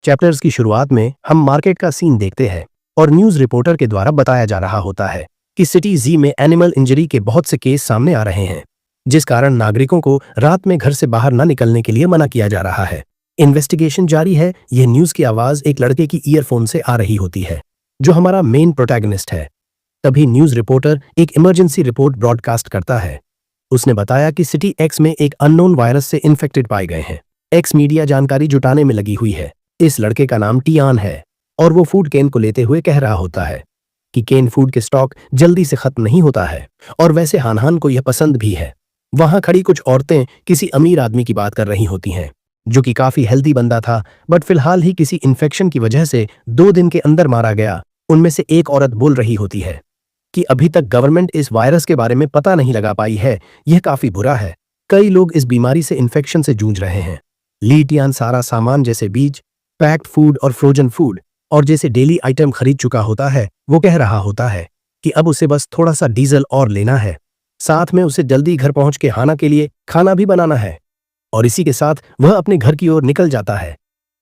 Chapters की शुरुआत में हम मार्केट का सीन देखते हैं और न्यूज रिपोर्टर के द्वारा बताया जा रहा होता है कि सिटी जी में एनिमल इंजरी के बहुत से केस सामने आ रहे हैं, जिस कारण नागरिकों को रात में घर से बाहर न निकलने के लिए मना किया जा रहा है। इन्वेस्टिगेशन जारी है। यह न्यूज की आवाज एक लड़के की ईयरफोन से आ रही होती है, जो हमारा मेन प्रोटैगनिस्ट है। तभी न्यूज रिपोर्टर एक इमरजेंसी रिपोर्ट ब्रॉडकास्ट करता है। उसने बताया कि सिटी एक्स में एक अननोन वायरस से इन्फेक्टेड पाए गए हैं। एक्स मीडिया जानकारी जुटाने में लगी हुई है। इस लड़के का नाम टियान है और वो फूड केन को लेते हुए कह रहा होता है कि केन फूड के स्टॉक जल्दी से खत्म नहीं होता है और वैसे हानहान को यह पसंद भी है। वहां खड़ी कुछ औरतें किसी अमीर आदमी की बात कर रही होती हैं, जो कि काफी हेल्दी बंदा था, बट फिलहाल ही किसी इन्फेक्शन की वजह से 2 दिन के अंदर मारा गया। उनमें से एक औरत बोल रही होती है कि अभी तक गवर्नमेंट इस वायरस के बारे में पता नहीं लगा पाई है। यह काफी बुरा है। कई लोग इस बीमारी से इन्फेक्शन से जूझ रहे हैं। ली टियान सारा सामान जैसे बीज, पैक्ड फूड और फ्रोजन फूड और जैसे डेली आइटम खरीद चुका होता है। वो कह रहा होता है कि अब उसे बस थोड़ा सा डीजल और लेना है, साथ में उसे जल्दी घर पहुंच के हाना के लिए खाना भी बनाना है। और इसी के साथ वह अपने घर की ओर निकल जाता है।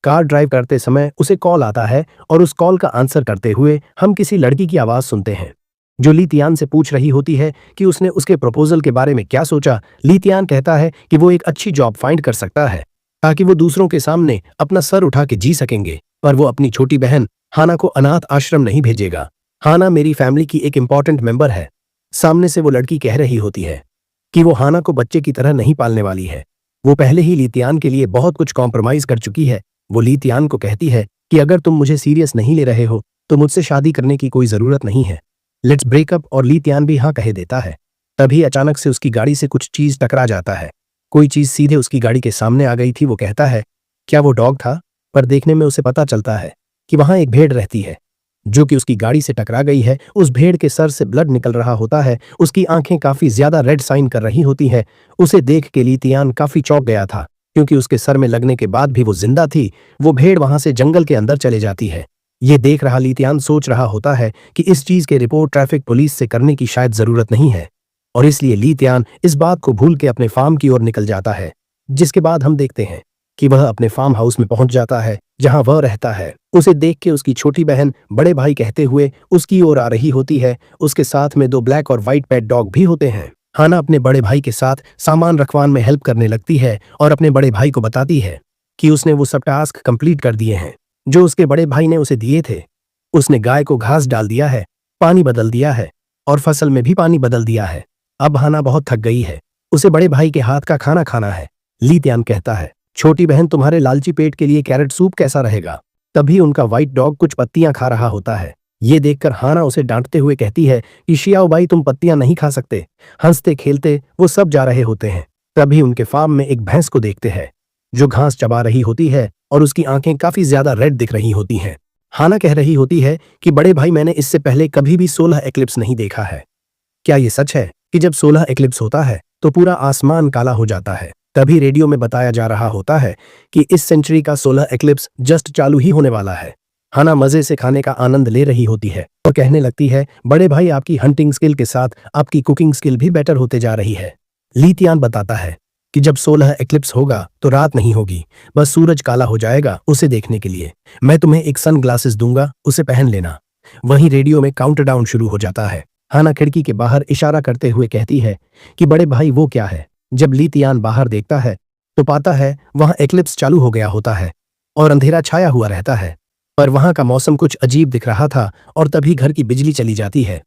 कार ड्राइव करते समय उसे कॉल आता है और उस कॉल का आंसर करते हुए हम किसी लड़की की आवाज सुनते हैं, जो ली तियान से पूछ रही होती है कि उसने उसके प्रपोजल के बारे में क्या सोचा। ली तियान कहता है कि वो एक अच्छी जॉब फाइंड कर सकता है ताकि वो दूसरों के सामने अपना सर उठा के जी सकेंगे, पर वो अपनी छोटी बहन हाना को अनाथ आश्रम नहीं भेजेगा। हाना मेरी फैमिली की एक इंपॉर्टेंट मेंबर है। सामने से वो लड़की कह रही होती है कि वो हाना को बच्चे की तरह नहीं पालने वाली है। वो पहले ही ली तियान के लिए बहुत कुछ कॉम्प्रोमाइज कर चुकी है। वो ली तियान को कहती है कि अगर तुम मुझे सीरियस नहीं ले रहे हो तो मुझसे शादी करने की कोई जरूरत नहीं है, लेट्स ब्रेकअप। और ली तियान भी हाँ कह देता है। तभी अचानक से उसकी गाड़ी से कुछ चीज टकरा जाता है। कोई चीज सीधे उसकी गाड़ी के सामने आ गई थी। वो कहता है क्या वो डॉग था, पर देखने में उसे पता चलता है कि वहां एक भेड़ रहती है, जो कि उसकी गाड़ी से टकरा गई है। उस भेड़ के सर से ब्लड निकल रहा होता है। उसकी आंखें काफी ज्यादा रेड साइन कर रही होती है। उसे देख के ली तियान काफी चौंक गया था, क्योंकि उसके सर में लगने के बाद भी वो जिंदा थी। वो भेड़ वहां से जंगल के अंदर चले जाती है। ये देख रहा ली तियान सोच रहा होता है कि इस चीज के रिपोर्ट ट्रैफिक पुलिस से करने की शायद जरूरत नहीं है, और इसलिए ली तियान इस बात को भूल के अपने फार्म की ओर निकल जाता है। जिसके बाद हम देखते हैं कि वह अपने फार्म हाउस में पहुंच जाता है, जहां वह रहता है। उसे देख के उसकी छोटी बहन बड़े भाई कहते हुए उसकी ओर आ रही होती है। उसके साथ में 2 ब्लैक और व्हाइट पेट डॉग भी होते हैं। हाना अपने बड़े भाई के साथ सामान रखवान में हेल्प करने लगती है और अपने बड़े भाई को बताती है कि उसने वो सब टास्क कंप्लीट कर दिए हैं जो उसके बड़े भाई ने उसे दिए थे। उसने गाय को घास डाल दिया है, पानी बदल दिया है और फसल में भी पानी बदल दिया है। अब हाना बहुत थक गई है, उसे बड़े भाई के हाथ का खाना खाना है। ली तियान कहता है छोटी बहन तुम्हारे लालची पेट के लिए कैरेट सूप कैसा रहेगा। तभी उनका व्हाइट डॉग कुछ पत्तियां खा रहा होता है। ये देखकर हाना उसे डांटते हुए कहती है कि शियाओ भाई तुम पत्तियां नहीं खा सकते। हंसते खेलते वो सब जा रहे होते हैं। तभी उनके फार्म में एक भैंस को देखते हैं, जो घास चबा रही होती है और उसकी आंखें काफी ज्यादा रेड दिख रही होती हैं। हाना कह रही होती है कि बड़े भाई मैंने इससे पहले कभी भी सोलर एक्लिप्स नहीं देखा है। क्या ये सच है कि जब सोलर एक्लिप्स होता है तो पूरा आसमान काला हो जाता है? तभी रेडियो में बताया जा रहा होता है कि इस सेंचुरी का सोलर एक्लिप्स जस्ट चालू ही होने वाला है। हाना मजे से खाने का आनंद ले रही होती है और कहने लगती है बड़े भाई आपकी हंटिंग स्किल के साथ आपकी कुकिंग स्किल भी बेटर होते जा रही है। ली तियान बताता है कि जब सोलर एक्लिप्स होगा तो रात नहीं होगी, बस सूरज काला हो जाएगा। उसे देखने के लिए मैं तुम्हें एक सन ग्लासेस दूंगा, उसे पहन लेना। वहीं रेडियो में काउंटडाउन शुरू हो जाता है। हाना खिड़की के बाहर इशारा करते हुए कहती है कि बड़े भाई वो क्या है। जब ली तियान बाहर देखता है तो पाता है वहां एक्लिप्स चालू हो गया होता है और अंधेरा छाया हुआ रहता है, पर वहां का मौसम कुछ अजीब दिख रहा था। और तभी घर की बिजली चली जाती है।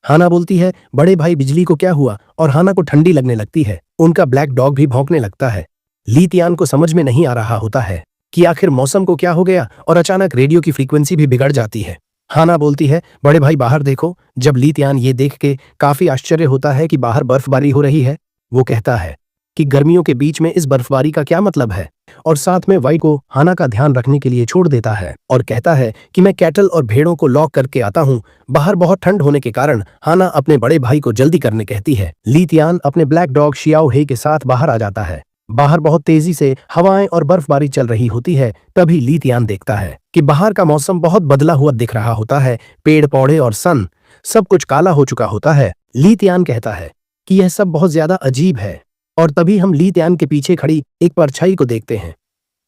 हाना बोलती है बड़े भाई बिजली को क्या हुआ, और हाना को ठंडी लगने लगती है। उनका ब्लैक डॉग भी भौंकने लगता है। ली तियान को समझ में नहीं आ रहा होता है कि आखिर मौसम को क्या हो गया, और अचानक रेडियो की फ्रीक्वेंसी भी बिगड़ जाती है। हाना बोलती है बड़े भाई बाहर देखो। जब ली तियान ये देख के काफी आश्चर्य होता है कि बाहर बर्फबारी हो रही है, वो कहता है कि गर्मियों के बीच में इस बर्फबारी का क्या मतलब है, और साथ में वाइट को हाना का ध्यान रखने के लिए छोड़ देता है और कहता है कि मैं कैटल और भेड़ों को लॉक करके आता हूँ। बाहर बहुत ठंड होने के कारण हाना अपने बड़े भाई को जल्दी करने कहती है। ली तियान अपने ब्लैक डॉग शियाओ हे के साथ बाहर आ जाता है। बाहर बहुत तेजी से हवाएं और बर्फबारी चल रही होती है। तभी ली तियान देखता है कि बाहर का मौसम बहुत बदला हुआ दिख रहा होता है। पेड़ पौधे और सन सब कुछ काला हो चुका होता है। ली तियान कहता है कि यह सब बहुत ज्यादा अजीब है, और तभी हम ली तियान के पीछे खड़ी एक परछाई को देखते हैं।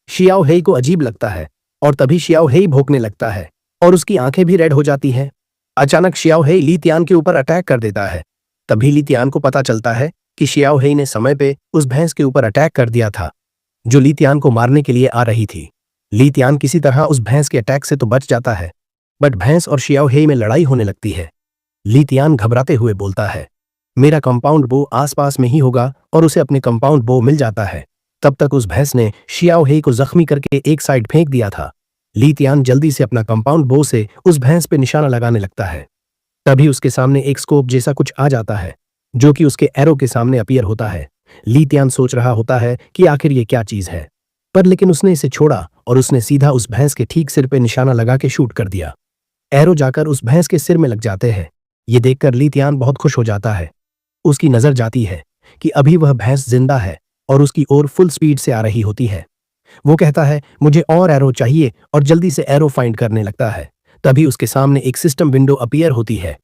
शियाओ हे को अजीब लगता है और तभी शियाओ हेई भौंकने लगता है और उसकी आंखें भी रेड हो जाती हैं। अचानक शियाओ हेई ली तियान के ऊपर अटैक कर देता है। तभी ली तियान को पता चलता है कि शियाओ हेई ने समय पे उस भैंस के ऊपर अटैक कर दिया था जो ली तियान को मारने के लिए आ रही थी। ली तियान किसी तरह उस भैंस के अटैक से तो बच जाता है, बट भैंस और शियाओ हेई में लड़ाई होने लगती है। ली तियान घबराते हुए बोलता है, मेरा कंपाउंड बो आसपास में ही होगा, और उसे अपने कंपाउंड बो मिल जाता है। तब तक उस भैंस ने शियाओ हेई को जख्मी करके एक साइड फेंक दिया था। ली तियान जल्दी से अपना कंपाउंड बो से उस भैंस पे निशाना लगाने लगता है। तभी उसके सामने एक स्कोप जैसा कुछ आ जाता है जो कि उसके एरो के सामने अपीयर होता है। ली तियान सोच रहा होता है कि आखिर ये क्या चीज है, पर लेकिन उसने इसे छोड़ा और उसने सीधा उस भैंस के ठीक सिर पे निशाना लगा के शूट कर दिया। एरो जाकर उस भैंस के सिर में लग जाते हैं। ये देखकर ली तियान बहुत खुश हो जाता है। उसकी नजर जाती है कि अभी वह भैंस जिंदा है और उसकी ओर फुल स्पीड से आ रही होती है। वो कहता है, मुझे और एरो चाहिए, और जल्दी से एरो फाइंड करने लगता है। तभी उसके सामने एक सिस्टम विंडो अपीयर होती है।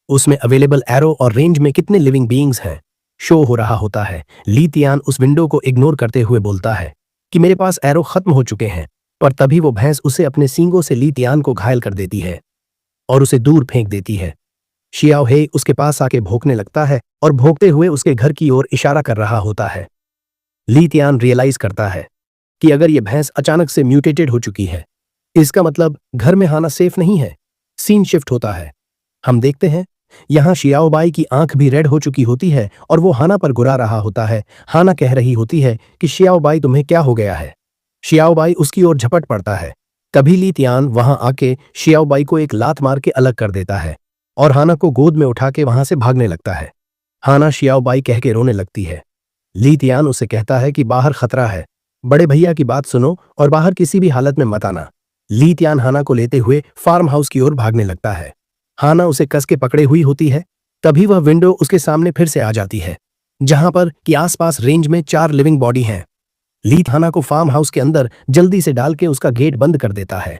उसमें अवेलेबल एरो और रेंज में कितने लिविंग बीइंग्स हैं शो हो रहा होता है। ली तियान उस विंडो को इग्नोर करते हुए बोलता है कि मेरे पास एरो खत्म हो चुके हैं, पर तभी वो भैंस उसे अपने सींगों से ली तियान को घायल कर देती है और उसे दूर फेंक देती है। शियाओ हेई उसके पास आके भौंकने लगता है और भौंकते हुए उसके घर की ओर इशारा कर रहा होता है। ली तियान रियलाइज करता है कि अगर ये भैंस अचानक से म्यूटेटेड हो चुकी है, इसका मतलब घर में आना सेफ नहीं है। सीन शिफ्ट होता है। हम देखते हैं यहां शियाओ बाई की आंख भी रेड हो चुकी होती है और वो हाना पर गुरा रहा होता है। हाना कह रही होती है कि शियाओ बाई तुम्हें क्या हो गया है। शियाओ बाई उसकी ओर झपट पड़ता है। तभी ली तियान वहां आके शियाओ बाई को एक लात मार के अलग कर देता है और हाना को गोद में उठा के वहां से भागने लगता है। हाना शियाओ बाई कह के रोने लगती है। ली तियान उसे कहता है कि बाहर खतरा है, बड़े भैया की बात सुनो और बाहर किसी भी हालत में मत आना। ली तियान हाना को लेते हुए फार्म हाउस की ओर भागने लगता है। हाना उसे कस के पकड़े हुई होती है। तभी वह विंडो उसके सामने फिर से आ जाती है जहां पर कि आसपास रेंज में 4 लिविंग बॉडी हैं। ली हाना को फार्म हाउस के अंदर जल्दी से डाल के उसका गेट बंद कर देता है।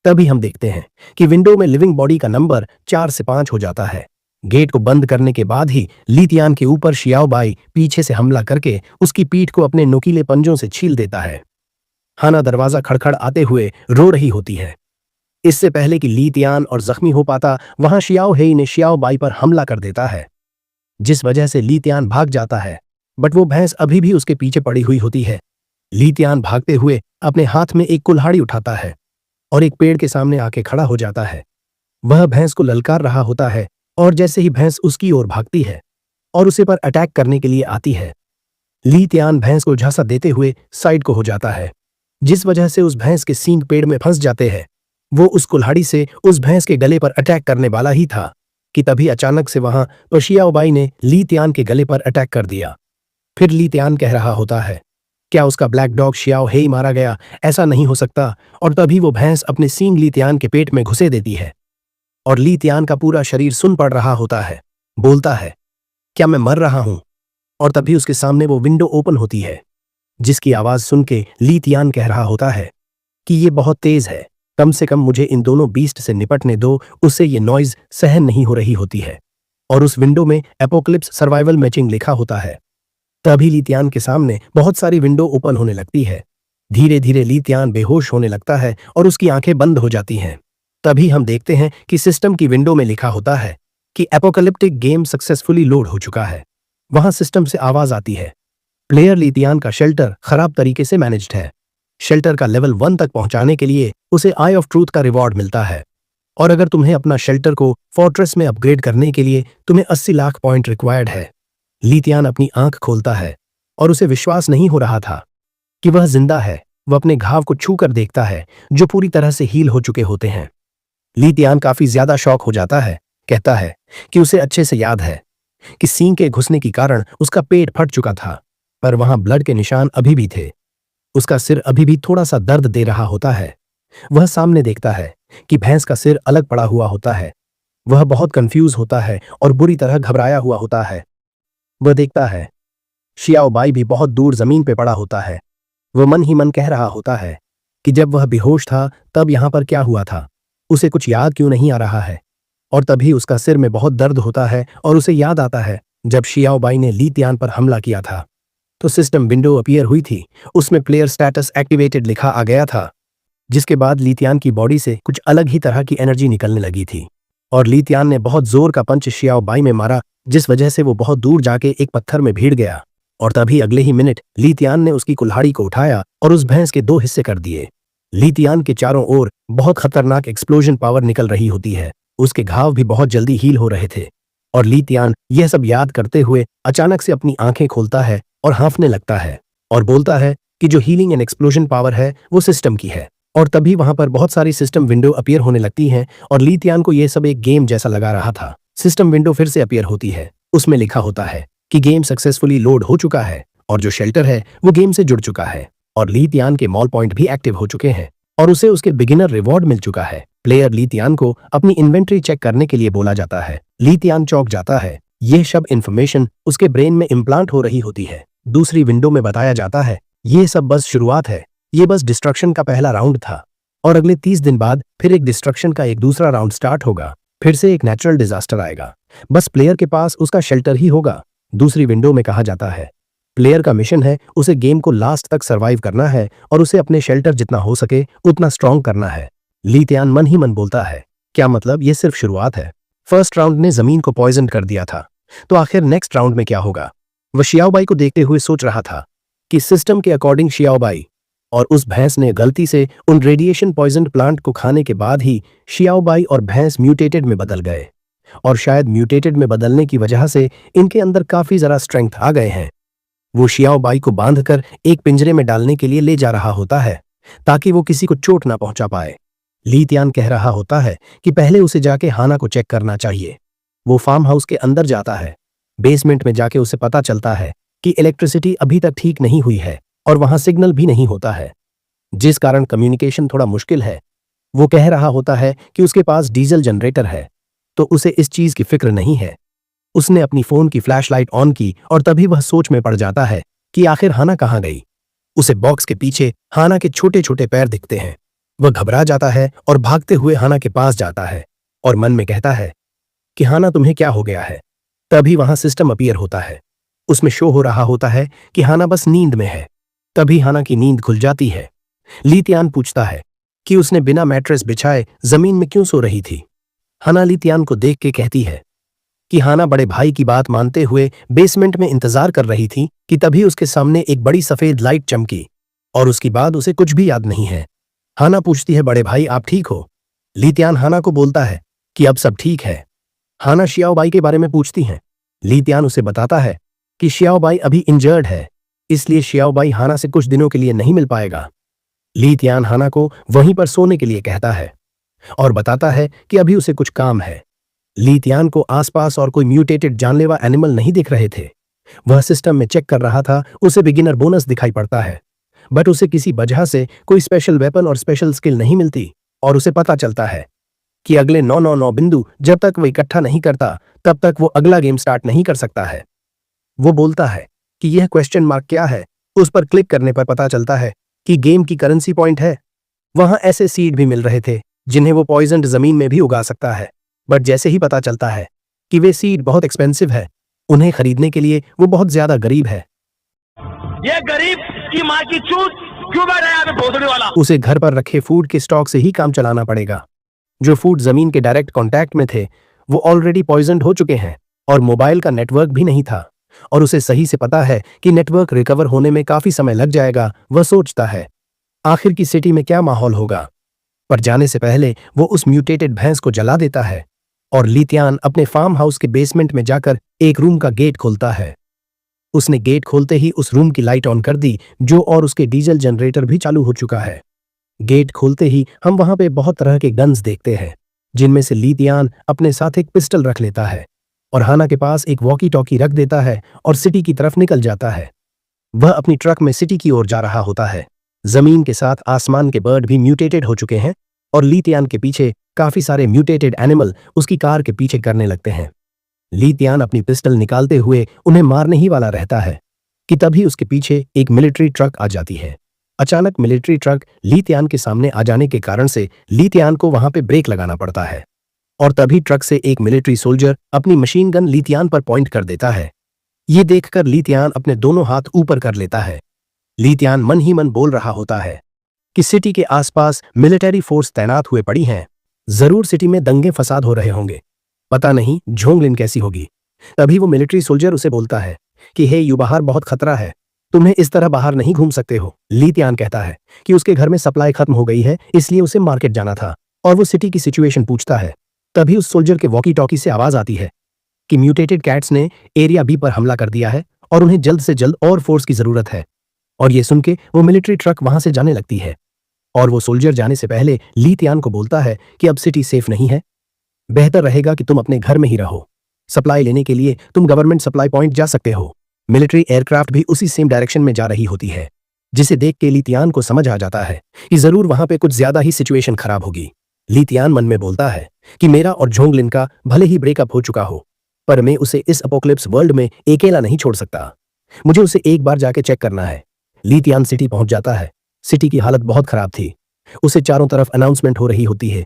तभी हम देखते हैं कि विंडो में लिविंग बॉडी का नंबर 4 से 5 हो जाता है। गेट को बंद करने के बाद ही ली तियान के ऊपर शियाओ बाई पीछे से हमला करके उसकी पीठ को अपने नुकीले पंजों से छील देता है। हाना दरवाजा खड़खड़ आते हुए रो रही होती है। इससे पहले कि ली तियान और जख्मी हो पाता, वहां शियाओ हेई ने शियाओ बाई पर हमला कर देता है, जिस वजह से ली तियान भाग जाता है, बट वो भैंस अभी भी उसके पीछे पड़ी हुई होती है। ली तियान भागते हुए अपने हाथ में एक कुल्हाड़ी उठाता है और एक पेड़ के सामने आके खड़ा हो जाता है। वह भैंस को ललकार रहा होता है और जैसे ही भैंस उसकी ओर भागती है और उसे पर अटैक करने के लिए आती है, ली तियान भैंस को झांसा देते हुए साइड को हो जाता है, जिस वजह से उस भैंस के सींग पेड़ में फंस जाते हैं। वो उस कुल्हाड़ी से उस भैंस के गले पर अटैक करने वाला ही था कि तभी अचानक से वहां पर शियाओ बाई ने ली तियान के गले पर अटैक कर दिया। फिर ली तियान कह रहा होता है, क्या उसका ब्लैक डॉग शियाओ हेई मारा गया? ऐसा नहीं हो सकता। और तभी वो भैंस अपने सींग ली तियान के पेट में घुसे देती है और ली तियान का पूरा शरीर सुन पड़ रहा होता है। बोलता है, क्या मैं मर रहा हूं? और तभी उसके सामने वो विंडो ओपन होती है, जिसकी आवाज सुन के ली तियान कह रहा होता है कि ये बहुत तेज है, कम से कम मुझे इन दोनों बीस्ट से निपटने दो। उससे ये नॉइज सहन नहीं हो रही होती है और उस विंडो में एपोक्लिप्स सर्वाइवल मैचिंग लिखा होता है। तभी ली तियान के सामने बहुत सारी विंडो ओपन होने लगती है। धीरे धीरे ली तियान बेहोश होने लगता है और उसकी आंखें बंद हो जाती हैं। तभी हम देखते हैं कि सिस्टम की विंडो में लिखा होता है कि एपोकलिप्टिक गेम सक्सेसफुली लोड हो चुका है। वहां सिस्टम से आवाज आती है, प्लेयर ली तियान का शेल्टर खराब तरीके से मैनेज्ड है। शेल्टर का लेवल 1 तक पहुंचाने के लिए उसे आई ऑफ ट्रूथ का रिवॉर्ड मिलता है, और अगर तुम्हें अपना शेल्टर को फोर्ट्रेस में अपग्रेड करने के लिए तुम्हें 80 लाख पॉइंट रिक्वायर्ड है। ली तियान अपनी आंख खोलता है और उसे विश्वास नहीं हो रहा था कि वह जिंदा है। वह अपने घाव को छू कर देखता है जो पूरी तरह से हील हो चुके होते हैं। ली तियान काफी ज्यादा शॉक हो जाता है। कहता है कि उसे अच्छे से याद है कि सींग के घुसने के कारण उसका पेट फट चुका था, पर वहां ब्लड के निशान अभी भी थे। उसका सिर अभी भी थोड़ा सा दर्द दे रहा होता है। वह सामने देखता है कि भैंस का सिर अलग पड़ा हुआ होता है। वह बहुत कंफ्यूज होता है और बुरी तरह घबराया हुआ होता है। वह देखता है शियाओ बाई भी बहुत दूर जमीन पे पड़ा होता है। वह मन ही मन कह रहा होता है कि जब वह बेहोश था तब यहां पर क्या हुआ था, उसे कुछ याद क्यों नहीं आ रहा है। और तभी उसका सिर में बहुत दर्द होता है और उसे याद आता है जब शियाओ बाई ने ली तियान पर हमला किया था तो सिस्टम विंडो अपीयर हुई थी, उसमें प्लेयर स्टेटस एक्टिवेटेड लिखा आ गया था। जिसके बाद लीतियान की बॉडी से कुछ अलग ही तरह की एनर्जी निकलने लगी थी और लीतियान ने बहुत जोर का पंच शियाओ बाई में मारा, जिस वजह से वो बहुत दूर जाके एक पत्थर में भीड़ गया। और तभी अगले ही मिनट लीतियान ने उसकी कुल्हाड़ी को उठाया और उस भैंस के 2 हिस्से कर दिए। लीतियान के चारों ओर बहुत खतरनाक एक्सप्लोजन पावर निकल रही होती है, उसके घाव भी बहुत जल्दी हील हो रहे थे। और लीतियान यह सब याद करते हुए अचानक से अपनी आंखें खोलता है और हाँफने लगता है और बोलता है कि जो हीलिंग एंड एक्सप्लोजन पावर है वो सिस्टम की है। और तभी वहां पर बहुत सारी सिस्टम विंडो अपीयर होने लगती हैं और लीतियान को यह सब एक गेम जैसा लगा रहा था। सिस्टम विंडो फिर से अपीयर होती है, उसमें लिखा होता है कि गेम सक्सेसफुली लोड हो चुका है और जो शेल्टर है वो गेम से जुड़ चुका है और लीतियान के मॉल पॉइंट भी एक्टिव हो चुके हैं और उसे उसके बिगिनर रिवॉर्ड मिल चुका है। प्लेयर लीतियान को अपनी इन्वेंट्री चेक करने के लिए बोला जाता है। लीतियान चौंक जाता है, यह सब इन्फॉर्मेशन उसके ब्रेन में इम्प्लांट हो रही होती है। दूसरी विंडो में बताया जाता है ये सब बस शुरुआत है, ये बस डिस्ट्रक्शन का पहला राउंड था और अगले 30 दिन बाद फिर एक डिस्ट्रक्शन का एक दूसरा राउंड स्टार्ट होगा, फिर से एक नेचुरल डिजास्टर आएगा, बस प्लेयर के पास उसका शेल्टर ही होगा। दूसरी विंडो में कहा जाता है प्लेयर का मिशन है उसे गेम को लास्ट तक सर्वाइव करना है और उसे अपने शेल्टर जितना हो सके उतना स्ट्रांग करना है। लीतियान मन ही मन बोलता है क्या मतलब ये सिर्फ शुरुआत है, फर्स्ट राउंड ने जमीन को पॉइजन कर दिया था तो आखिर नेक्स्ट राउंड में क्या होगा। वह शियाओबाई को देखते हुए सोच रहा था कि सिस्टम के अकॉर्डिंग शियाओबाई और उस भैंस ने गलती से उन रेडिएशन पॉइजन प्लांट को खाने के बाद ही शियाओबाई और भैंस म्यूटेटेड में बदल गए और शायद म्यूटेटेड में बदलने की वजह से इनके अंदर काफी जरा स्ट्रेंथ आ गए हैं। वो शियाओबाई को बांधकर एक पिंजरे में डालने के लिए ले जा रहा होता है ताकि वो किसी को चोट ना पहुंचा पाए। लीतियान कह रहा होता है कि पहले उसे जाके हाना को चेक करना चाहिए। वो फार्म हाउस के अंदर जाता है, बेसमेंट में जाके उसे पता चलता है कि इलेक्ट्रिसिटी अभी तक ठीक नहीं हुई है और वहां सिग्नल भी नहीं होता है, जिस कारण कम्युनिकेशन थोड़ा मुश्किल है। वो कह रहा होता है कि उसके पास डीजल जनरेटर है तो उसे इस चीज की फिक्र नहीं है। उसने अपनी फोन की फ्लैशलाइट ऑन की और तभी वह सोच में पड़ जाता है कि आखिर हाना कहाँ गई। उसे बॉक्स के पीछे हाना के छोटे छोटे पैर दिखते हैं। वह घबरा जाता है और भागते हुए हाना के पास जाता है और मन में कहता है कि हाना तुम्हें क्या हो गया है। तभी वहां सिस्टम अपीयर होता है, उसमें शो हो रहा होता है कि हाना बस नींद में है। तभी हाना की नींद खुल जाती है। लीतियान पूछता है कि उसने बिना मैट्रेस बिछाए जमीन में क्यों सो रही थी। हाना लीतियान को देख के कहती है कि हाना बड़े भाई की बात मानते हुए बेसमेंट में इंतजार कर रही थी कि तभी उसके सामने एक बड़ी सफेद लाइट चमकी और उसके बाद उसे कुछ भी याद नहीं है। हाना पूछती है बड़े भाई आप ठीक हो। लीतियान हाना को बोलता है कि अब सब ठीक है। हाना शियाओबाई के बारे में पूछती है। लीतियान उसे बताता है कि शियाओबाई अभी इंजर्ड है, इसलिए शियाओबाई हाना से कुछ दिनों के लिए नहीं मिल पाएगा। लीतियान हाना को वहीं पर सोने के लिए कहता है और बताता है कि अभी उसे कुछ काम है। लीतियान को आसपास और कोई म्यूटेटेड जानलेवा एनिमल नहीं दिख रहे थे। वह सिस्टम में चेक कर रहा था, उसे बिगिनर बोनस दिखाई पड़ता है, बट उसे किसी वजह से कोई स्पेशल वेपन और स्पेशल स्किल नहीं मिलती और उसे पता चलता है कि अगले 999 बिंदु जब तक वो इकट्ठा नहीं करता तब तक वो अगला गेम स्टार्ट नहीं कर सकता है। वो बोलता है कि यह क्वेश्चन मार्क क्या है। उस पर क्लिक करने पर पता चलता है कि गेम की करेंसी पॉइंट है। वहां ऐसे सीड भी मिल रहे थे जिन्हें वो पॉइजन्ड जमीन में भी उगा सकता है, बट जैसे ही पता चलता है कि वे सीड बहुत एक्सपेंसिव है, उन्हें खरीदने के लिए वो बहुत ज्यादा गरीब है। ये गरीब की माँ की चूत क्यों बैठा है यहाँ पे भोसड़ी वाला। उसे घर पर रखे फूड के स्टॉक से ही काम चलाना पड़ेगा। जो फूड जमीन के डायरेक्ट कांटेक्ट में थे वो ऑलरेडी पॉइजन्ड हो चुके हैं और मोबाइल का नेटवर्क भी नहीं था और उसे सही से पता है कि नेटवर्क रिकवर होने में काफी समय लग जाएगा। वह सोचता है आखिर की सिटी में क्या माहौल होगा, पर जाने से पहले वो उस म्यूटेटेड भैंस को जला देता है और लीतियान अपने फार्म हाउस के बेसमेंट में जाकर एक रूम का गेट खोलता है। उसने गेट खोलते ही उस रूम की लाइट ऑन कर दी, जो और उसके डीजल जनरेटर भी चालू हो चुका है। गेट खोलते ही हम वहां पे बहुत तरह के गन्स देखते हैं, जिनमें से लीतियान अपने साथ एक पिस्टल रख लेता है और हाना के पास एक वॉकी टॉकी रख देता है और सिटी की तरफ निकल जाता है। वह अपनी ट्रक में सिटी की ओर जा रहा होता है। जमीन के साथ आसमान के बर्ड भी म्यूटेटेड हो चुके हैं और लीतियान के पीछे काफी सारे म्यूटेटेड एनिमल उसकी कार के पीछे करने लगते हैं। लीतियान अपनी पिस्टल निकालते हुए उन्हें मारने ही वाला रहता है कि तभी उसके पीछे एक मिलिट्री ट्रक आ जाती है। अचानक मिलिट्री ट्रक लीतियान के सामने आ जाने के कारण से लीतियान को वहां पे ब्रेक लगाना पड़ता है और तभी ट्रक से एक मिलिट्री सोल्जर अपनी मशीन गन लीतियान पर पॉइंट कर देता है। ये देखकर लीतियान अपने दोनों हाथ ऊपर कर लेता है। लीतियान मन ही मन बोल रहा होता है कि सिटी के आसपास मिलिट्री फोर्स तैनात हुए पड़ी हैं। जरूर सिटी में दंगे फसाद हो रहे होंगे। पता नहीं झोंगलिन कैसी होगी। तभी वो मिलिट्री सोल्जर उसे बोलता है कि हे यू, बाहर बहुत खतरा है, तुम्हें इस तरह बाहर नहीं घूम सकते हो। ली तियान कहता है कि उसके घर में सप्लाई खत्म हो गई है, इसलिए उसे मार्केट जाना था और वो सिटी की सिचुएशन पूछता है। तभी उस सोल्जर के वॉकी टॉकी से आवाज आती है कि म्यूटेटेड कैट्स ने एरिया बी पर हमला कर दिया है और उन्हें जल्द से जल्द और फोर्स की जरूरत है। और ये सुन के वो मिलिट्री ट्रक वहां से जाने लगती है और वो सोल्जर जाने से पहले ली तियान को बोलता है कि अब सिटी सेफ नहीं है, बेहतर रहेगा कि तुम अपने घर में ही रहो। सप्लाई लेने के लिए तुम गवर्नमेंट सप्लाई पॉइंट जा सकते हो। मिलिट्री एयरक्राफ्ट भी उसी सेम डायरेक्शन में जा रही होती है, जिसे देख के ली तियान को समझ आ जाता है कि जरूर वहां पे कुछ ज्यादा ही सिचुएशन खराब होगी। ली तियान मन में बोलता है कि मेरा और झोंगलिन का भले ही ब्रेकअप हो चुका हो, पर मैं उसे इस अपोकलिप्स वर्ल्ड में अकेला नहीं छोड़ सकता। मुझे उसे एक बार जाके चेक करना है। ली तियान सिटी पहुंच जाता है। सिटी की हालत बहुत खराब थी। उसे चारों तरफ अनाउंसमेंट हो रही होती है।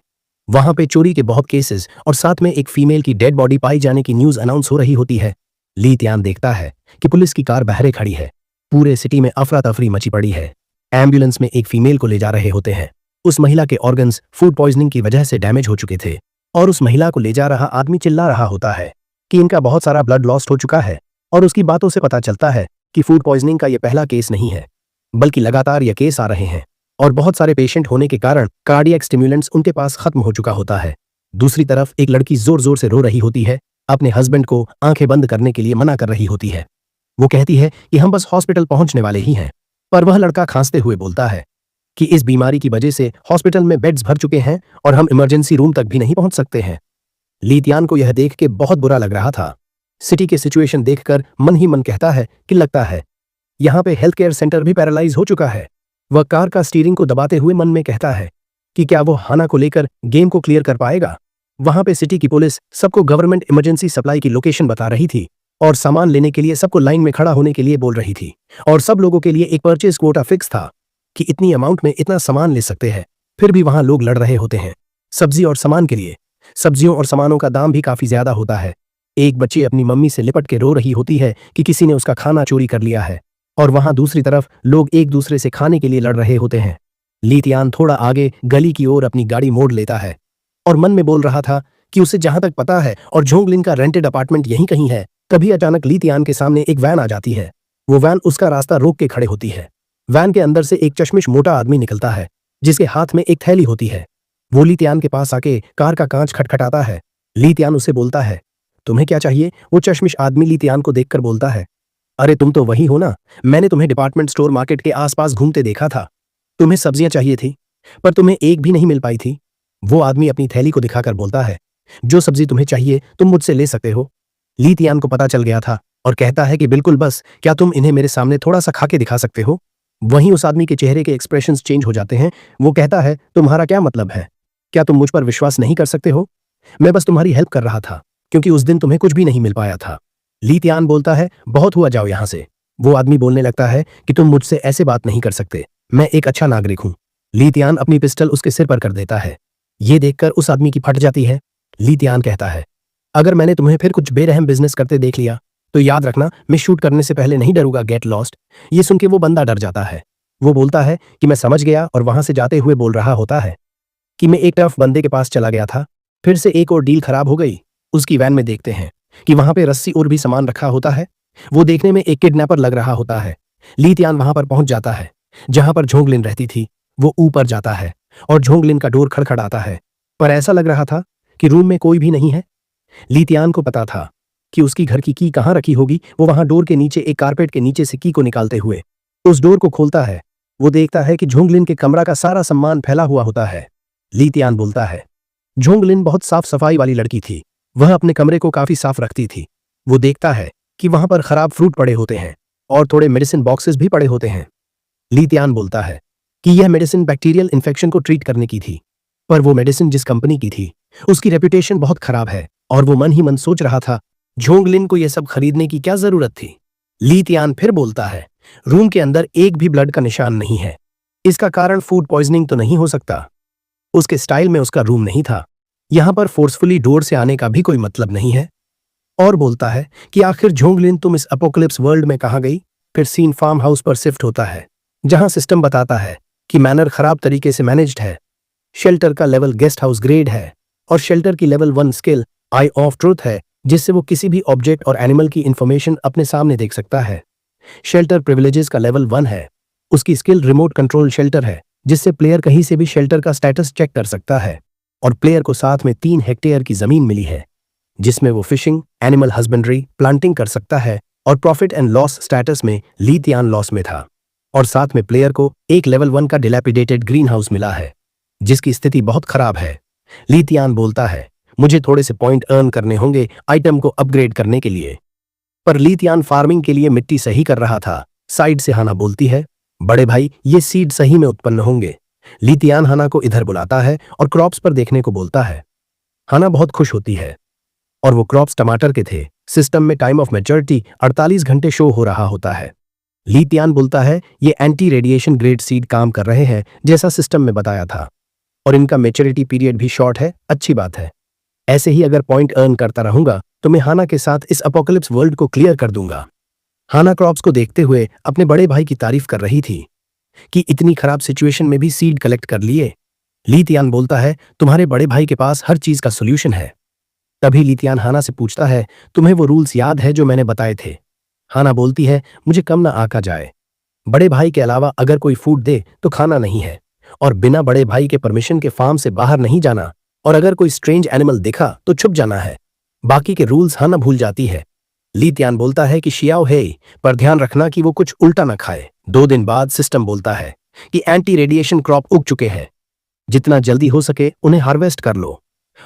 वहां पे चोरी के बहुत केसेस और साथ में एक फीमेल की डेड बॉडी पाई जाने की न्यूज अनाउंस हो रही होती है। ली तियान देखता है कि पुलिस की कार बहरे खड़ी है। पूरे सिटी में अफरा तफरी मची पड़ी है। एम्बुलेंस में एक फीमेल को ले जा रहे होते हैं। उस महिला के ऑर्गन्स फूड पॉइजनिंग की वजह से डैमेज हो चुके थे और उस महिला को ले जा रहा आदमी चिल्ला रहा होता है कि इनका बहुत सारा ब्लड लॉस्ट हो चुका है। और उसकी बातों से पता चलता है कि फूड पॉइजनिंग का यह पहला केस नहीं है, बल्कि लगातार ये केस आ रहे हैं और बहुत सारे पेशेंट होने के कारण कार्डियक स्टिमुलेंट्स उनके पास खत्म हो चुका होता है। दूसरी तरफ एक लड़की जोर जोर से रो रही होती है, अपने हस्बैंड को आंखें बंद करने के लिए मना कर रही होती है। वो कहती है कि हम बस हॉस्पिटल पहुंचने वाले ही हैं, पर वह लड़का खांसते हुए बोलता है कि इस बीमारी की वजह से हॉस्पिटल में बेड्स भर चुके हैं और हम इमरजेंसी रूम तक भी नहीं पहुंच सकते हैं। ली तियान को यह देख के बहुत बुरा लग रहा था। सिटी के सिचुएशन देखकर मन ही मन कहता है कि लगता है यहाँ पे हेल्थ केयर सेंटर भी पैरालाइज हो चुका है। वह कार का स्टीयरिंग को दबाते हुए मन में कहता है कि क्या वो हाना को लेकर गेम को क्लियर कर पाएगा। वहां पे सिटी की पुलिस सबको गवर्नमेंट इमरजेंसी सप्लाई की लोकेशन बता रही थी और सामान लेने के लिए सबको लाइन में खड़ा होने के लिए बोल रही थी और सब लोगों के लिए एक परचेज क्वोटा फिक्स था कि इतनी अमाउंट में इतना सामान ले सकते हैं। फिर भी वहां लोग लड़ रहे होते हैं सब्जी और सामान के लिए। सब्जियों और सामानों का दाम भी काफी ज्यादा होता है। एक बच्ची अपनी मम्मी से लिपट के रो रही होती है कि किसी ने उसका खाना चोरी कर लिया है और वहां दूसरी तरफ लोग एक दूसरे से खाने के लिए लड़ रहे होते हैं। ली तियान थोड़ा आगे गली की ओर अपनी गाड़ी मोड़ लेता है और मन में बोल रहा था कि उसे जहां तक पता है और झोंगलिन का रेंटेड अपार्टमेंट यहीं कहीं है। तभी अचानक ली तियान के सामने एक वैन आ जाती है। वो वैन उसका रास्ता रोक के खड़े होती है। वैन के अंदर से एक चश्मिश मोटा आदमी निकलता है जिसके हाथ में एक थैली होती है। वो ली तियान के पास आके कार का कांच खटखटाता है। ली तियान उसे बोलता है, तुम्हें क्या चाहिए? वो चश्मिश आदमी ली तियान को देखकर बोलता है, अरे तुम तो वही हो ना, मैंने तुम्हें डिपार्टमेंट स्टोर मार्केट के आसपास घूमते देखा था। तुम्हें सब्जियां चाहिए थी पर तुम्हें एक भी नहीं मिल पाई थी। वो आदमी अपनी थैली को दिखाकर बोलता है, जो सब्जी तुम्हें चाहिए तुम मुझसे ले सकते हो। ली तियान को पता चल गया था और कहता है कि बिल्कुल, बस क्या तुम इन्हें मेरे सामने थोड़ा सा खा के दिखा सकते हो। वहीं उस आदमी के चेहरे के एक्सप्रेशंस चेंज हो जाते हैं। वो कहता है, तुम्हारा क्या मतलब है? क्या तुम मुझ पर विश्वास नहीं कर सकते हो? मैं बस तुम्हारी हेल्प कर रहा था क्योंकि उस दिन तुम्हें कुछ भी नहीं मिल पाया था। ली तियान बोलता है, बहुत हुआ, जाओ यहां से। वो आदमी बोलने लगता है कि तुम मुझसे ऐसे बात नहीं कर सकते, मैं एक अच्छा नागरिक हूं। ली तियान अपनी पिस्टल उसके सिर पर कर देता है। ये देखकर उस आदमी की फट जाती है। ली तियान कहता है, अगर मैंने तुम्हें फिर कुछ बेरहम बिजनेस करते देख लिया तो याद रखना, मैं शूट करने से पहले नहीं डरूंगा, गेट लॉस्ट। ये सुन के वो बंदा डर जाता है। वो बोलता है कि मैं समझ गया और वहां से जाते हुए बोल रहा होता है कि मैं एक टफ बंदे के पास चला गया था। फिर से एक और डील खराब हो गई। उसकी वैन में देखते हैं कि वहां पे रस्सी और भी सामान रखा होता है। वो देखने में एक किडनैपर लग रहा होता है। ली तियान वहां पर पहुंच जाता है जहां पर झोंगलिन रहती थी। वो ऊपर जाता है और झोंगलिन का डोर खड़खड़ाता है, पर ऐसा लग रहा था कि रूम में कोई भी नहीं है। ली तियान को पता था कि उसकी घर की कहाँ रखी होगी। वो वहां डोर के नीचे एक कारपेट के नीचे से की को निकालते हुए उस डोर को खोलता है। वो देखता है कि झोंगलिन के कमरा का सारा सामान फैला हुआ होता है। ली तियान बोलता है, झोंगलिन बहुत साफ सफाई वाली लड़की थी। वह अपने कमरे को काफी साफ रखती थी। वो देखता है कि वहां पर खराब फ्रूट पड़े होते हैं और थोड़े मेडिसिन बॉक्सेस भी पड़े होते हैं। ली तियान बोलता है कि यह मेडिसिन बैक्टीरियल इन्फेक्शन को ट्रीट करने की थी, पर वो मेडिसिन जिस कंपनी की थी उसकी रेपुटेशन बहुत खराब है। और वो मन ही मन सोच रहा था, झोंगलिन को यह सब खरीदने की क्या जरूरत थी। ली तियान फिर बोलता है, रूम के अंदर एक भी ब्लड का निशान नहीं है। इसका कारण फूड पॉइजनिंग तो नहीं हो सकता। उसके स्टाइल में उसका रूम नहीं था। यहां पर फोर्सफुली डोर से आने का भी कोई मतलब नहीं है। और बोलता है कि आखिर झोंगलिन तुम इस अपोकलिप्स वर्ल्ड में कहां गई। फिर सीन फार्म हाउस पर शिफ्ट होता है जहां सिस्टम बताता है कि मैनर खराब तरीके से मैनेज्ड है। शेल्टर का लेवल गेस्ट हाउस ग्रेड है और शेल्टर की level 1 skill I of truth है, जिससे वो किसी भी ऑब्जेक्ट और एनिमल की इंफॉर्मेशन अपने सामने देख सकता है। शेल्टर प्रिविलेजेस का लेवल 1 है। उसकी स्किल रिमोट कंट्रोल शेल्टर है, जिससे प्लेयर कहीं से भी शेल्टर का स्टेटस चेक कर सकता है। और प्लेयर को साथ में 3 हेक्टेयर की जमीन मिली है, जिसमें वो फिशिंग, एनिमल हस्बेंड्री, प्लांटिंग कर सकता है। और प्रॉफिट एंड लॉस स्टेटस में ली तियान लॉस में था। और साथ में प्लेयर को एक लेवल 1 का डिलैपिडेटेड ग्रीन हाउस मिला है, जिसकी स्थिति बहुत खराब है। ली तियान बोलता है, मुझे थोड़े से पॉइंट अर्न करने होंगे आइटम को अपग्रेड करने के लिए। पर ली तियान फार्मिंग के लिए मिट्टी सही कर रहा था। साइड से हाना बोलती है, बड़े भाई ये सीड सही में उत्पन्न होंगे। ली तियान हाना को इधर बुलाता है और क्रॉप्स पर देखने को बोलता है। हाना बहुत खुश होती है और वो क्रॉप्स टमाटर के थे। सिस्टम में टाइम ऑफ मैच्योरिटी 48 घंटे शो हो रहा होता है। ली तियान बोलता है, ये एंटी रेडिएशन ग्रेड सीड काम कर रहे हैं जैसा सिस्टम में बताया था, और इनका मैच्योरिटी पीरियड भी शॉर्ट है। अच्छी बात है। ऐसे ही अगर पॉइंट अर्न करता रहूंगा तो मैं हाना के साथ इस अपोकलिप्स वर्ल्ड को क्लियर कर दूंगा। हाना क्रॉप्स को देखते हुए अपने बड़े भाई की तारीफ कर रही थी कि इतनी खराब सिचुएशन में भी सीड कलेक्ट कर लिए। ली तियान बोलता है, तुम्हारे बड़े भाई के पास हर चीज का सोल्यूशन है। तभी ली तियान हाना से पूछता है, तुम्हें वो रूल्स याद है जो मैंने बताए थे? हाना बोलती है, मुझे कम ना आका जाए। बड़े भाई के अलावा अगर कोई फूड दे तो खाना नहीं है, और बिना बड़े भाई के परमिशन के फार्म से बाहर नहीं जाना, और अगर कोई स्ट्रेंज एनिमल दिखा तो छुप जाना है। बाकी के रूल्स हाना भूल जाती है। ली तियान बोलता है कि शियाओ है, पर ध्यान रखना कि वो कुछ उल्टा ना खाए। 2 दिन बाद सिस्टम बोलता है कि एंटी रेडिएशन क्रॉप उग चुके हैं, जितना जल्दी हो सके उन्हें हार्वेस्ट कर लो।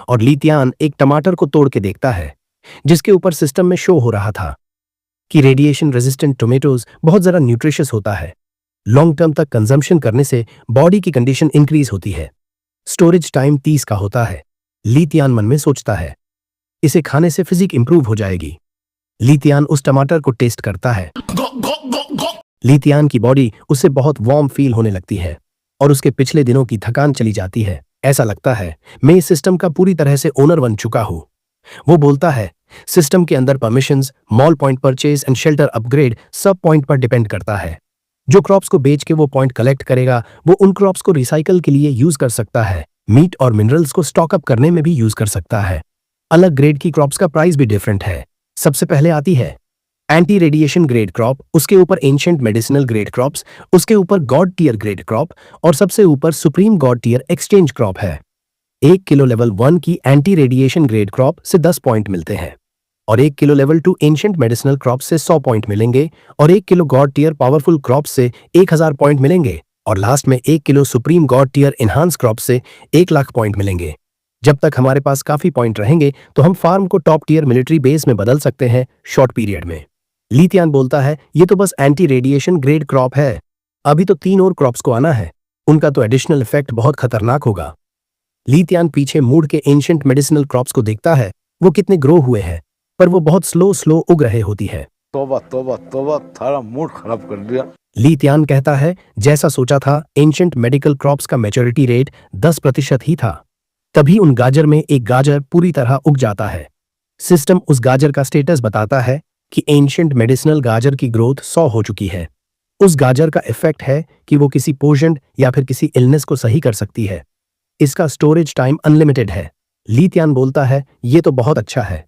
और ली तियान एक टमाटर को तोड़ के देखता है, जिसके ऊपर सिस्टम में शो हो रहा था कि रेडिएशन रेजिस्टेंट टोमेटोज बहुत जरा न्यूट्रिशियस होता है। लॉन्ग टर्म तक कंजम्पशन करने से बॉडी की कंडीशन इंक्रीज होती है। स्टोरेज टाइम 30 का होता है। ली तियान मन में सोचता है, इसे खाने से फिजिक इंप्रूव हो जाएगी। ली तियान उस टमाटर को टेस्ट करता है। ली तियान की बॉडी उससे बहुत वार्म फील होने लगती है और उसके पिछले दिनों की थकान चली जाती है। ऐसा लगता है मैं इस सिस्टम का पूरी तरह से ओनर बन चुका हूं। वो बोलता है, सिस्टम के अंदर permissions, mall point purchase and shelter upgrade सब पॉइंट पर डिपेंड करता है। जो क्रॉप्स को बेच के वो पॉइंट कलेक्ट करेगा, वो उन क्रॉप्स को रिसाइकल के लिए यूज कर सकता है। मीट और मिनरल्स को स्टॉक अप करने में भी यूज कर सकता है। अलग ग्रेड की क्रॉप्स का प्राइस भी डिफरेंट है। सबसे पहले आती है एंटी रेडिएशन ग्रेड क्रॉप, उसके ऊपर एंशिएंट मेडिसिनल ग्रेड क्रॉप्स, उसके ऊपर गॉड टियर ग्रेड क्रॉप, और सबसे ऊपर supreme god tier exchange crop है। 1 किलो लेवल 1 की एंटी रेडिएशन ग्रेड क्रॉप से 10 पॉइंट मिलते हैं, और 1 kilo level 2 ancient medicinal crop से 100 पॉइंट मिलेंगे, और 1 kilo god tier powerful crop से 1000 पॉइंट मिलेंगे, और लास्ट में 1 kilo supreme god tier enhance crop से 1 लाख पॉइंट मिलेंगे। जब तक हमारे पास काफी पॉइंट रहेंगे तो हम फार्म को टॉप टियर मिलिट्री बेस में बदल सकते हैं शॉर्ट पीरियड में। ली तियान बोलता है, ये तो बस एंटी रेडिएशन ग्रेड क्रॉप है, अभी तो 3 और क्रॉप्स को आना है, उनका तो एडिशनल इफेक्ट बहुत खतरनाक होगा। ली तियान पीछे मुड़ के एंशिएंट मेडिसिनल क्रॉप्स को देखता है, वो कितने ग्रो हुए हैं, पर वो बहुत स्लो उग रहे होती है। तौबा तौबा तौबा, थारा मूड खराब कर दिया। ली तियान कहता है, जैसा सोचा था एंशिएंट मेडिकल क्रॉप्स का मैच्योरिटी रेट 10% ही था। तभी उन गाजर में एक गाजर पूरी तरह उग जाता है। सिस्टम उस गाजर का स्टेटस बताता है कि एंशिएंट मेडिसिनल गाजर की ग्रोथ 100 हो चुकी है। उस गाजर का इफेक्ट है कि वो किसी पोषण या फिर किसी इलनेस को सही कर सकती है। इसका स्टोरेज टाइम अनलिमिटेड है। ली तियान बोलता है, ये तो बहुत अच्छा है,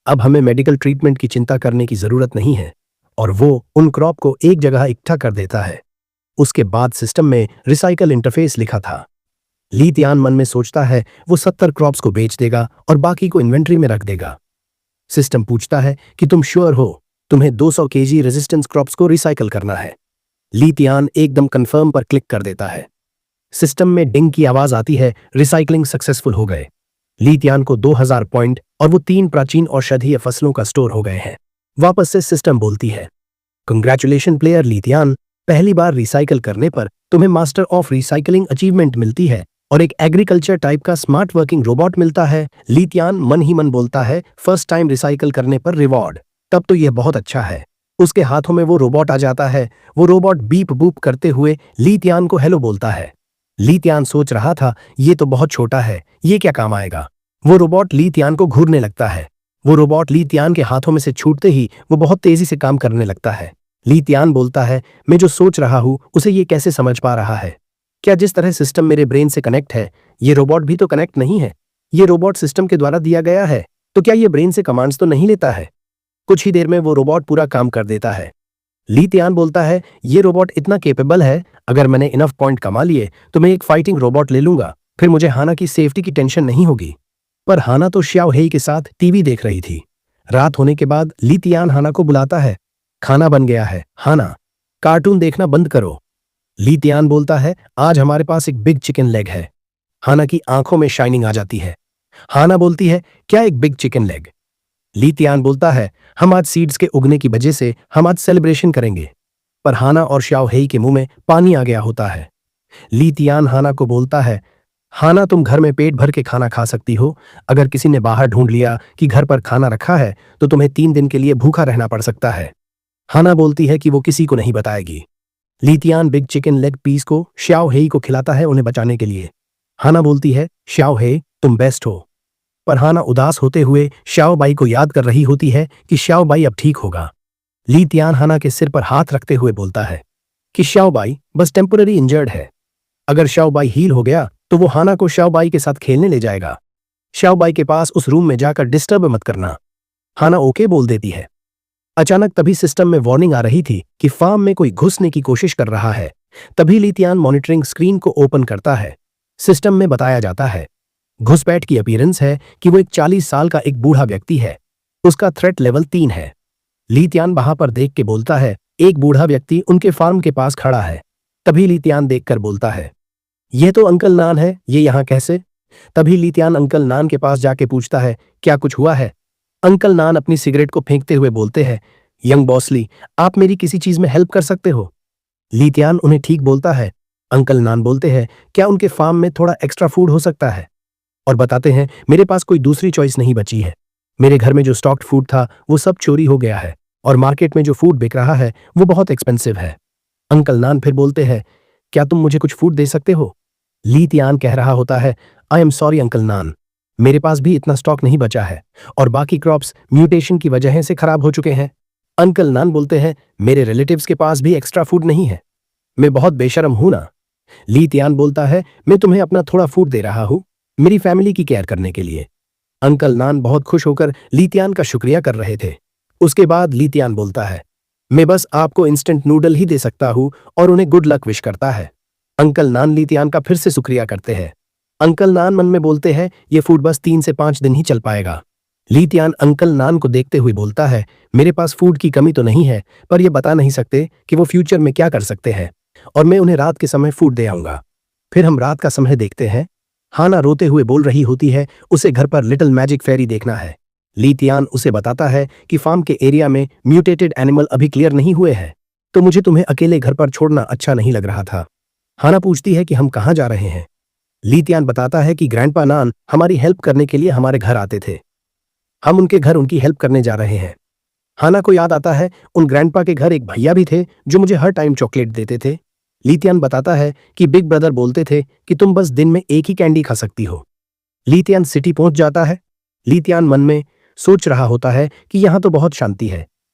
अब हमें मेडिकल ट्रीटमेंट की चिंता करने की जरूरत नहीं है, और वो उन क्रॉप को एक जगह इकट्ठा कर देता है। उसके बाद सिस्टम में रिसाइकल इंटरफेस लिखा था। ली तियान मन में सोचता है, वो 70 क्रॉप्स को बेच देगा और बाकी को इन्वेंट्री में रख देगा। सिस्टम पूछता है कि तुम श्योर हो, तुम्हें 200 केजी रेजिस्टेंस क्रॉप्स को रिसाइकल करना है? ली तियान एकदम कंफर्म पर क्लिक कर देता है। सिस्टम में डिंग की आवाज आती है, रिसाइकलिंग सक्सेसफुल हो गए। ली तियान को 2000 पॉइंट और वो 3 प्राचीन औषधीय फसलों का स्टोर हो गए हैं। वापस से सिस्टम बोलती है, कंग्रेचुलेशन प्लेयर ली तियान, पहली बार रिसाइकल करने पर तुम्हें मास्टर ऑफ रिसाइकलिंग अचीवमेंट मिलती है और एक एग्रीकल्चर टाइप का स्मार्ट वर्किंग रोबोट मिलता है। ली तियान मन ही मन बोलता है, फर्स्ट टाइम रिसाइकल करने पर रिवॉर्ड, तब तो यह बहुत अच्छा है। उसके हाथों में वो रोबोट आ जाता है। वो रोबोट बीप बूप करते हुए ली तियान को हेलो बोलता है। ली तियान सोच रहा था, ये तो बहुत छोटा है, ये क्या काम आएगा। वो रोबोट ली तियान को घूरने लगता है। वो रोबोट ली तियान के हाथों में से छूटते ही वो बहुत तेजी से काम करने लगता है। ली तियान बोलता है, मैं जो सोच रहा हूं उसे ये कैसे समझ पा रहा है। क्या जिस तरह सिस्टम मेरे ब्रेन से कनेक्ट है, ये रोबोट भी तो कनेक्ट नहीं है? ये रोबोट सिस्टम के द्वारा दिया गया है, तो क्या ये ब्रेन से कमांड्स तो नहीं लेता है? कुछ ही देर में वो रोबोट पूरा काम कर देता है। ली तियान बोलता है, ये रोबोट इतना केपेबल है, अगर मैंने इनफ पॉइंट कमा लिए तो मैं एक फाइटिंग रोबोट ले लूंगा, फिर मुझे हाना की सेफ्टी की टेंशन नहीं होगी। पर हाना तो श्याओ हेई के साथ टीवी देख रही थी। रात होने के बाद ली तियान हाना को बुलाता है। खाना बन गया है, हाना, कार्टून देखना बंद करो। ली तियान बोलता है, आज हमारे पास एक बिग चिकन लेग है। हाना की आंखों में शाइनिंग आ जाती है। हाना बोलती है, क्या एक बिग चिकन लेग? ली तियान बोलता है, हम आज सीड्स के उगने की वजह से हम आज सेलिब्रेशन करेंगे। पर हाना और श्याओ हेई के मुंह में पानी आ गया होता है। ली तियान हाना को बोलता है, हाना, तुम घर में पेट भर के खाना खा सकती हो। अगर किसी ने बाहर ढूंढ लिया कि घर पर खाना रखा है तो तुम्हें 3 दिन के लिए भूखा रहना पड़ सकता है। हाना बोलती है कि वो किसी को नहीं बताएगी। Li Tian big chicken leg piece को श्याओ हेई को खिलाता है उन्हें बचाने के लिए। हाना बोलती है, श्याओ हेई, तुम बेस्ट हो। पर हाना उदास होते हुए श्याओ बाई को याद कर रही होती है कि श्याओ बाई अब ठीक होगा। ली तियान हाना के सिर पर हाथ रखते हुए बोलता है कि श्याओ बाई बस टेम्पररी इंजर्ड है। अगर श्याओ बाई हील हो गया तो वो हाना को श्याओ बाई के साथ खेलने ले जाएगा। श्याओ बाई के पास उस रूम में जाकर डिस्टर्ब मत करना। हाना ओके बोल देती है। अचानक तभी सिस्टम में वार्निंग आ रही थी कि फार्म में कोई घुसने की कोशिश कर रहा है। तभी ली तियान मॉनिटरिंग स्क्रीन को ओपन करता है। सिस्टम में बताया जाता है, घुसपैठ की अपीयरेंस है कि वो एक 40 साल का एक बूढ़ा व्यक्ति है। उसका थ्रेट लेवल 3 है। ली तियान वहां पर देख के बोलता है, एक बूढ़ा व्यक्ति उनके फार्म के पास खड़ा है। तभी ली तियान देखकर बोलता है, ये तो अंकल नान है, ये यहाँ कैसे? तभी ली तियान अंकल नान के पास जाके पूछता है, क्या कुछ हुआ है? अंकल नान अपनी सिगरेट को फेंकते हुए बोलते हैं, यंग बॉसली, आप मेरी किसी चीज में हेल्प कर सकते हो? ली तियान उन्हें ठीक बोलता है। अंकल नान बोलते हैं, क्या उनके फार्म में थोड़ा एक्स्ट्रा फूड हो सकता है? और बताते हैं, मेरे पास कोई दूसरी चॉइस नहीं बची है। मेरे घर में जो स्टॉक्ड फूड था वो सब चोरी हो गया है और मार्केट में जो फूड बिक रहा है वो बहुत एक्सपेंसिव है। अंकल नान फिर बोलते हैं, क्या तुम मुझे कुछ फूड दे सकते हो? ली तियान कह रहा होता है, आई एम सॉरी अंकल नान, मेरे पास भी इतना स्टॉक नहीं बचा है और बाकी क्रॉप्स म्यूटेशन की वजह से खराब हो चुके हैं। अंकल नान बोलते हैं, मेरे रिलेटिव्स के पास भी एक्स्ट्रा फूड नहीं है। मैं बहुत बेशरम हूं ना। ली तियान बोलता है, मैं तुम्हें अपना थोड़ा फूड दे रहा हूं मेरी फैमिली की केयर करने के लिए। अंकल नान बहुत खुश होकर ली तियान का शुक्रिया कर रहे थे। उसके बाद ली तियान बोलता है, मैं बस आपको इंस्टेंट नूडल ही दे सकता हूं और उन्हें गुड लक विश करता है। अंकल नान ली तियान का फिर से शुक्रिया करते हैं। अंकल नान मन में बोलते हैं, ये फूड बस 3 से 5 दिन ही चल पाएगा। ली तियान अंकल नान को देखते हुए बोलता है, मेरे पास फूड की कमी तो नहीं है, पर ये बता नहीं सकते कि वो फ्यूचर में क्या कर सकते हैं और मैं उन्हें रात के समय फूड दे आऊंगा। फिर हम रात का समय देखते हैं। हाना रोते हुए बोल रही होती है, उसे घर पर लिटिल मैजिक फेरी देखना है। ली तियान उसे बताता है कि फार्म के एरिया में म्यूटेटेड एनिमल अभी क्लियर नहीं हुए हैं, तो मुझे तुम्हें अकेले घर पर छोड़ना अच्छा नहीं लग रहा था। हाना पूछती है कि हम कहाँ जा रहे हैं? ली तियान बताता है कि ग्रैंडपा नान हमारी हेल्प करने के लिए हमारे घर आते थे, हम उनके घर उनकी हेल्प करने जा रहे हैं। हाना को याद आता है, उन ग्रैंडपा के घर एक भैया भी थे जो मुझे हर टाइम चॉकलेट देते थे। ली तियान बताता है कि बिग ब्रदर बोलते थे कि तुम बस दिन में एक ही कैंडी खा सकती हो। ली तियान सिटी पहुंच जाता है। ली तियान मन में सोच रहा होता है कि यहाँ तो बहुत शांति है,